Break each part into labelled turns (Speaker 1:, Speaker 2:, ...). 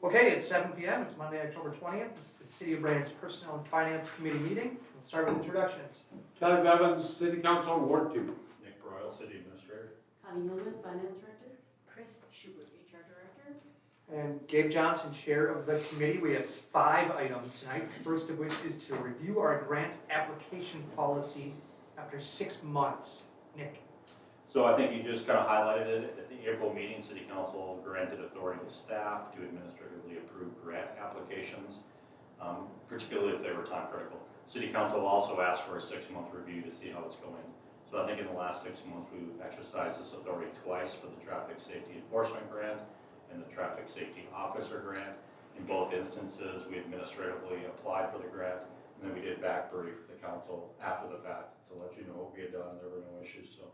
Speaker 1: Okay, it's 7 p.m. It's Monday, October 20th. This is the City of Brainerd's Personnel and Finance Committee meeting. Let's start with introductions.
Speaker 2: Kelly Bevins, City Council, Ward 2.
Speaker 3: Nick Broyle, City Administrator.
Speaker 4: Connie Newman, Finance Director. Chris Schubert, HR Director.
Speaker 1: And Gabe Johnson, Chair of the committee. We have 5 items tonight, first of which is to review our grant application policy after 6 months. Nick.
Speaker 3: So I think you just kind of highlighted it at the April meeting. City Council granted authority to staff to administratively approve grant applications, particularly if they were time critical. City Council also asked for a 6-month review to see how it's going. So I think in the last 6 months we've exercised this authority twice for the Traffic Safety Enforcement Grant and the Traffic Safety Officer Grant. In both instances, we administratively applied for the grant, and then we did back brief the council after the fact to let you know what we had done. There were no issues. So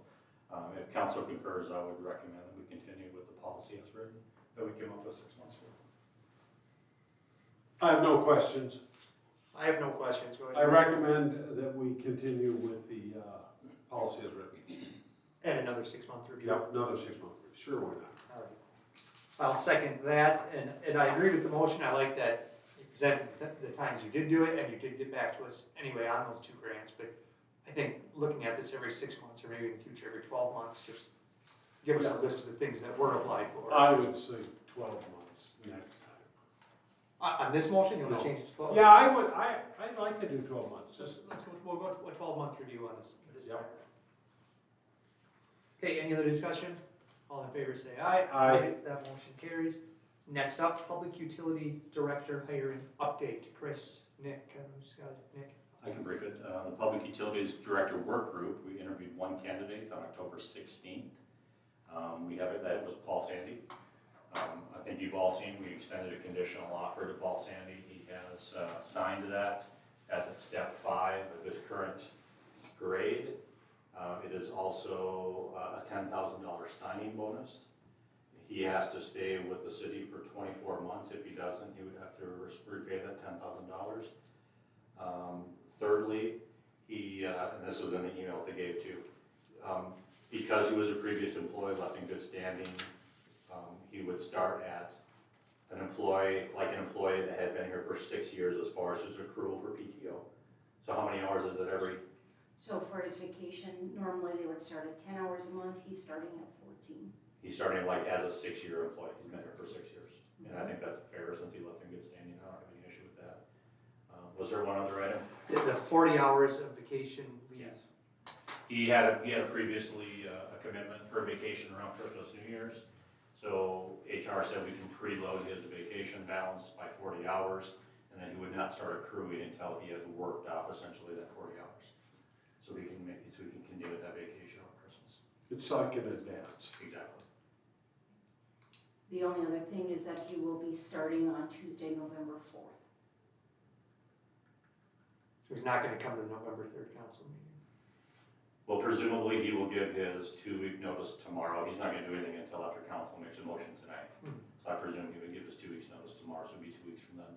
Speaker 3: if council concurs, I would recommend that we continue with the policy as written that we came up with 6 months ago.
Speaker 2: I have no questions.
Speaker 1: I have no questions. Go ahead.
Speaker 2: I recommend that we continue with the policy as written.
Speaker 1: And another 6-month review.
Speaker 2: Yep, another 6-month review. Sure, why not?
Speaker 1: All right. I'll second that, and I agree with the motion. I like that you presented the times you did do it, and you did get back to us anyway on those 2 grants. But I think looking at this every 6 months, or maybe in the future every 12 months, just give us a list of the things that were applied for.
Speaker 2: I would say 12 months next time.
Speaker 1: On this motion, you want to
Speaker 2: No.
Speaker 1: change it to 12?
Speaker 2: Yeah, I would. I'd like to do 12 months. Just
Speaker 1: We'll go to a 12-month review on this time.
Speaker 2: Yep.
Speaker 1: Okay, any other discussion? All in favor say aye.
Speaker 2: Aye.
Speaker 1: That motion carries. Next up, Public Utility Director hiring update. Chris, Nick, Nick.
Speaker 3: I can brief it. The Public Utilities Director Work Group, we interviewed 1 candidate on October 16th. That was Paul Sandy. I think you've all seen, we extended a conditional offer to Paul Sandy. He has signed that. That's at step 5 of his current grade. It is also a $10,000 signing bonus. He has to stay with the city for 24 months. If he doesn't, he would have to repay that $10,000. Thirdly, he, and this was in the email to Gabe too, because he was a previous employee left in good standing, he would start at an employee that had been here for 6 years as far as his accrual for PTO. So how many hours is it every?
Speaker 4: So for his vacation, normally they would start at 10 hours a month. He's starting at 14.
Speaker 3: He's starting like as a 6-year employee. He's been here for 6 years. And I think that's fair since he left in good standing. I don't have any issue with that. Was there one other item?
Speaker 1: The 40 hours of vacation leave.
Speaker 3: Yes. He had previously a commitment for vacation around Christmas, New Year's. So HR said we can preload his vacation balance by 40 hours, and then he would not start accruing until he has worked off essentially that 40 hours. So we can continue with that vacation over Christmas.
Speaker 2: it's like in advance.
Speaker 3: Exactly.
Speaker 4: The only other thing is that he will be starting on Tuesday, November 4th.
Speaker 1: So he's not going to come to the November 3rd council meeting.
Speaker 3: Well, presumably he will give his 2-week notice tomorrow. He's not going to do anything until after council makes a motion tonight. So I presume he would give his 2 weeks notice tomorrow, so it would be 2 weeks from then.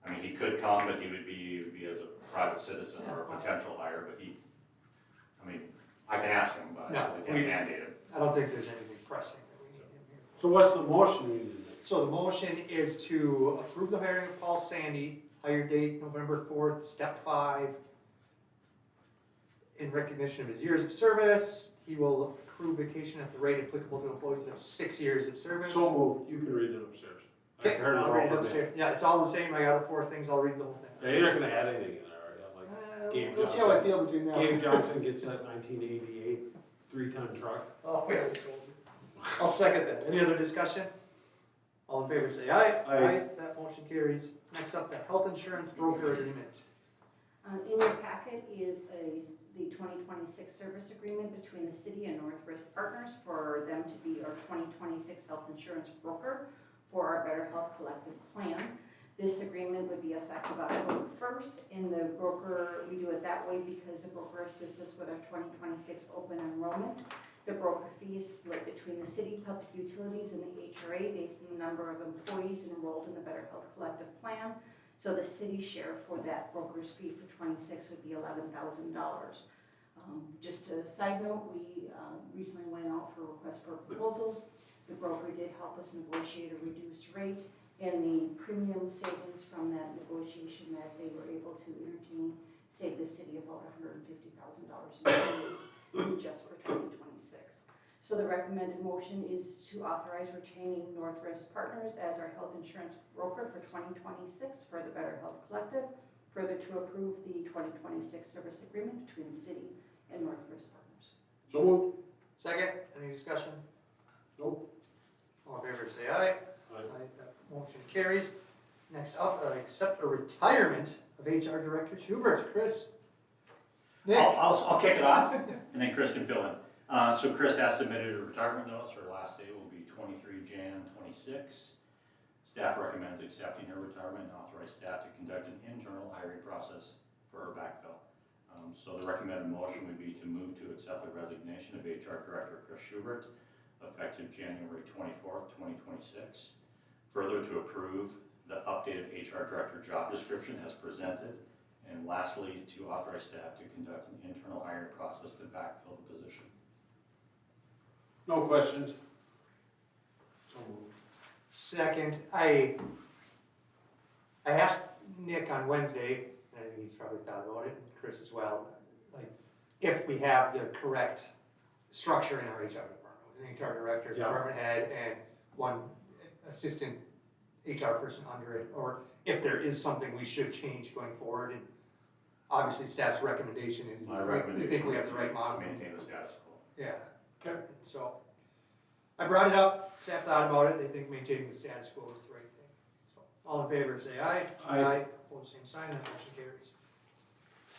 Speaker 3: I mean, he could come, but he would be as a private citizen or a potential hire, but I can ask him, but I can't mandate it.
Speaker 1: I don't think there's anything pressing that we need him here.
Speaker 2: So what's the motion we need?
Speaker 1: So the motion is to approve the hiring of Paul Sandy, hire date November 4th, step 5. In recognition of his years of service, he will accrue vacation at the rate applicable to employees that have 6 years of service.
Speaker 2: So moved. You can read it upstairs.
Speaker 1: Okay,
Speaker 2: I heard it
Speaker 1: I'll
Speaker 2: all
Speaker 1: read it
Speaker 2: from
Speaker 1: upstairs. Yeah, it's all the same. I got 4 things. I'll read the whole thing.
Speaker 2: Yeah, you're not going to add anything in there, are you? Like Gabe
Speaker 1: We'll see how I
Speaker 2: Johnson.
Speaker 1: feel between now.
Speaker 2: Gabe Johnson gets that 1988 3-ton truck.
Speaker 1: Oh, yeah, I'll second that. Any other discussion? All in favor say aye.
Speaker 2: Aye.
Speaker 1: That motion carries. Next up, the health insurance broker agreement.
Speaker 4: In your packet is the 2026 service agreement between the city and North Risk Partners for them to be our 2026 health insurance broker for our Better Health Collective Plan. This agreement would be effective October 1st. In the broker, we do it that way because the broker assists us with our 2026 open enrollment. The broker fee is split between the city, public utilities, and the HRA based on the number of employees enrolled in the Better Health Collective Plan. So the city share for that broker's fee for 26 would be $11,000. Just a side note, we recently went out for requests for proposals. The broker did help us negotiate a reduced rate, and the premium savings from that negotiation that they were able to entertain saved the city about $150,000 in premiums just for 2026. So the recommended motion is to authorize retaining Northwest Partners as our health insurance broker for 2026 for the Better Health Collective. Further, to approve the 2026 service agreement between the city and Northwest Partners.
Speaker 2: So moved.
Speaker 1: Second, any discussion?
Speaker 2: Nope.
Speaker 1: All in favor, say aye.
Speaker 2: Aye.
Speaker 1: That motion carries. Next up, accept a retirement of HR Director Schubert. Chris? Nick?
Speaker 3: I'll kick it off, and then Chris can fill in. So Chris has submitted a retirement notice. Her last day will be 23 Jan 26. Staff recommends accepting her retirement and authorize staff to conduct an internal hiring process for her backfill. So the recommended motion would be to move to accept the resignation of HR Director Chris Schubert, effective January 24th, 2026. Further, to approve the updated HR Director job description as presented. And lastly, to authorize staff to conduct an internal hiring process to backfill the position.
Speaker 2: No questions? So moved.
Speaker 1: Second, I asked Nick on Wednesday, and I think he's probably thought about it, and Chris as well, like, if we have the correct structure in our HR department, with an HR director,
Speaker 2: Yeah.
Speaker 1: department head, and one assistant HR person under it, or if there is something we should change going forward, and obviously staff's recommendation is,
Speaker 3: My
Speaker 1: we
Speaker 3: recommendation
Speaker 1: think we have the right model.
Speaker 3: Maintain the status quo.
Speaker 1: Yeah.
Speaker 2: Okay.
Speaker 1: So, I brought it up, staff thought about it, they think maintaining the status quo is the right thing. So, all in favor, say aye.
Speaker 2: Aye.
Speaker 1: Opposed, same sign, that motion carries.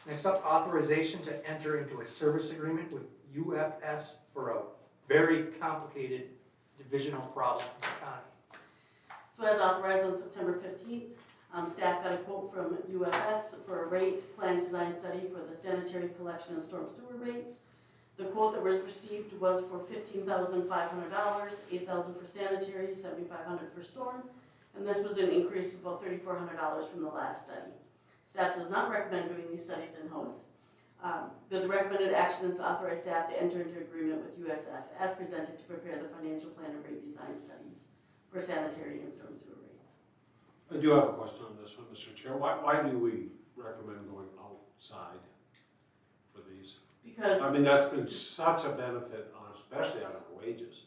Speaker 1: Next up, authorization to enter into a service agreement with UFS for a very complicated divisional problem in the county.
Speaker 5: So as authorized on September 15th, staff got a quote from UFS for a rate plan design study for the sanitary collection and storm sewer rates. The quote that was received was for $15,500, $8,000 for sanitary, $7,500 for storm, and this was an increase of about $3,400 from the last study. Staff does not recommend doing these studies in-house. The recommended action is to authorize staff to enter into agreement with USF as presented to prepare the financial plan and rate design studies for sanitary and storm sewer rates.
Speaker 2: I do have a question on this one, Mr. Chair. Why do we recommend going outside for these?
Speaker 5: Because
Speaker 2: I mean, that's been such a benefit, especially on our wages.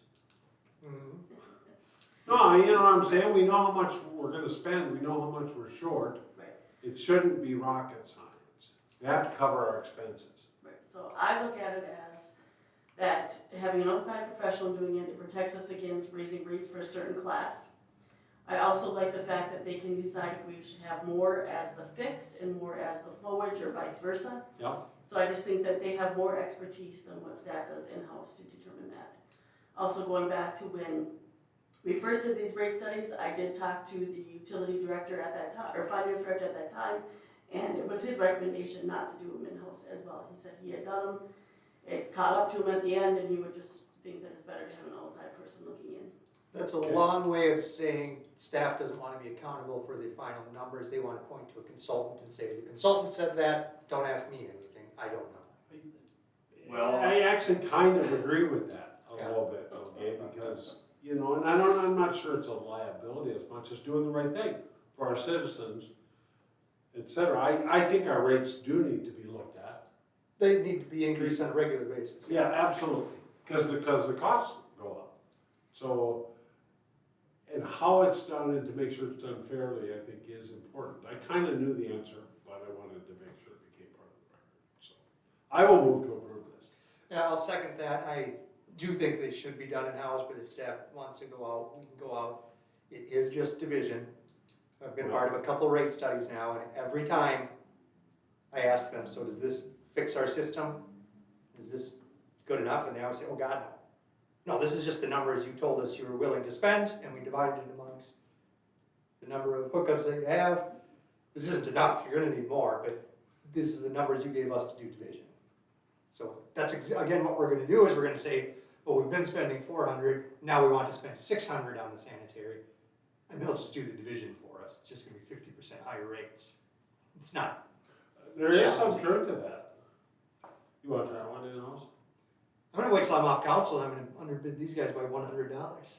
Speaker 2: No, you know what I'm saying? We know how much we're gonna spend, we know how much we're short.
Speaker 5: Right.
Speaker 2: It shouldn't be rocket science. We have to cover our expenses.
Speaker 5: Right, so I look at it as that having an outside professional doing it, it protects us against raising rates for a certain class. I also like the fact that they can decide if we should have more as the fixed and more as the flowage or vice versa.
Speaker 2: Yeah.
Speaker 5: So I just think that they have more expertise than what staff does in-house to determine that. Also going back to when we first did these rate studies, I did talk to the utility director at that time, or finance director at that time, and it was his recommendation not to do them in-house as well. He said he had done them, it caught up to him at the end, and he would just think that it's better to have an outside person looking in.
Speaker 1: That's a
Speaker 2: Okay.
Speaker 1: long way of saying staff doesn't want to be accountable for the final numbers, they want to point to a consultant and say, the consultant said that, don't ask me anything, I don't know.
Speaker 3: Well-
Speaker 2: I actually kind of agree with that a
Speaker 1: Yeah.
Speaker 2: little bit, okay, because, you know, and I'm not sure it's a liability as much as doing the right thing for our citizens, et cetera. I think our rates do need to be looked at.
Speaker 1: They need to be increased on a regular basis.
Speaker 2: Yeah, absolutely, because the costs go up. So, and how it's done and to make sure it's done fairly, I think is important. I kind of knew the answer, but I wanted to make sure it became part of the record. So, I will move to approve this.
Speaker 1: Yeah, I'll second that, I do think they should be done in-house, but if staff wants to go out, we can go out. It is just division. I've been part of a couple rate studies now, and every time I ask them, so does this fix our system? Is this good enough? And they always say, oh God, no. No, this is just the numbers you told us you were willing to spend, and we divided it amongst the number of hookups that you have. This isn't enough, you're gonna need more, but this is the numbers you gave us to do division. So that's, again, what we're gonna do is we're gonna say, well, we've been spending 400, now we want to spend 600 on the sanitary, and they'll just do the division for us. It's just gonna be 50% higher rates. It's not.
Speaker 2: There is some truth to that. You want to try one in-house?
Speaker 1: I'm gonna wait till I'm off council and I'm gonna underbid these guys by $100.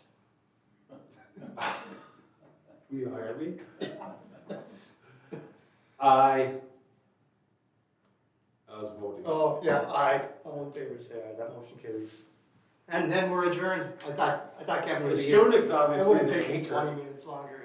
Speaker 2: Will you hire me? Aye. I was voting.
Speaker 1: Oh, yeah, aye. All in favor, say aye. That motion carries. And then we're adjourned. I thought Kevin
Speaker 2: The
Speaker 1: would be here.
Speaker 2: students
Speaker 1: It
Speaker 2: obviously
Speaker 1: wouldn't
Speaker 2: the
Speaker 1: take me
Speaker 2: anchor.
Speaker 1: 20 minutes longer.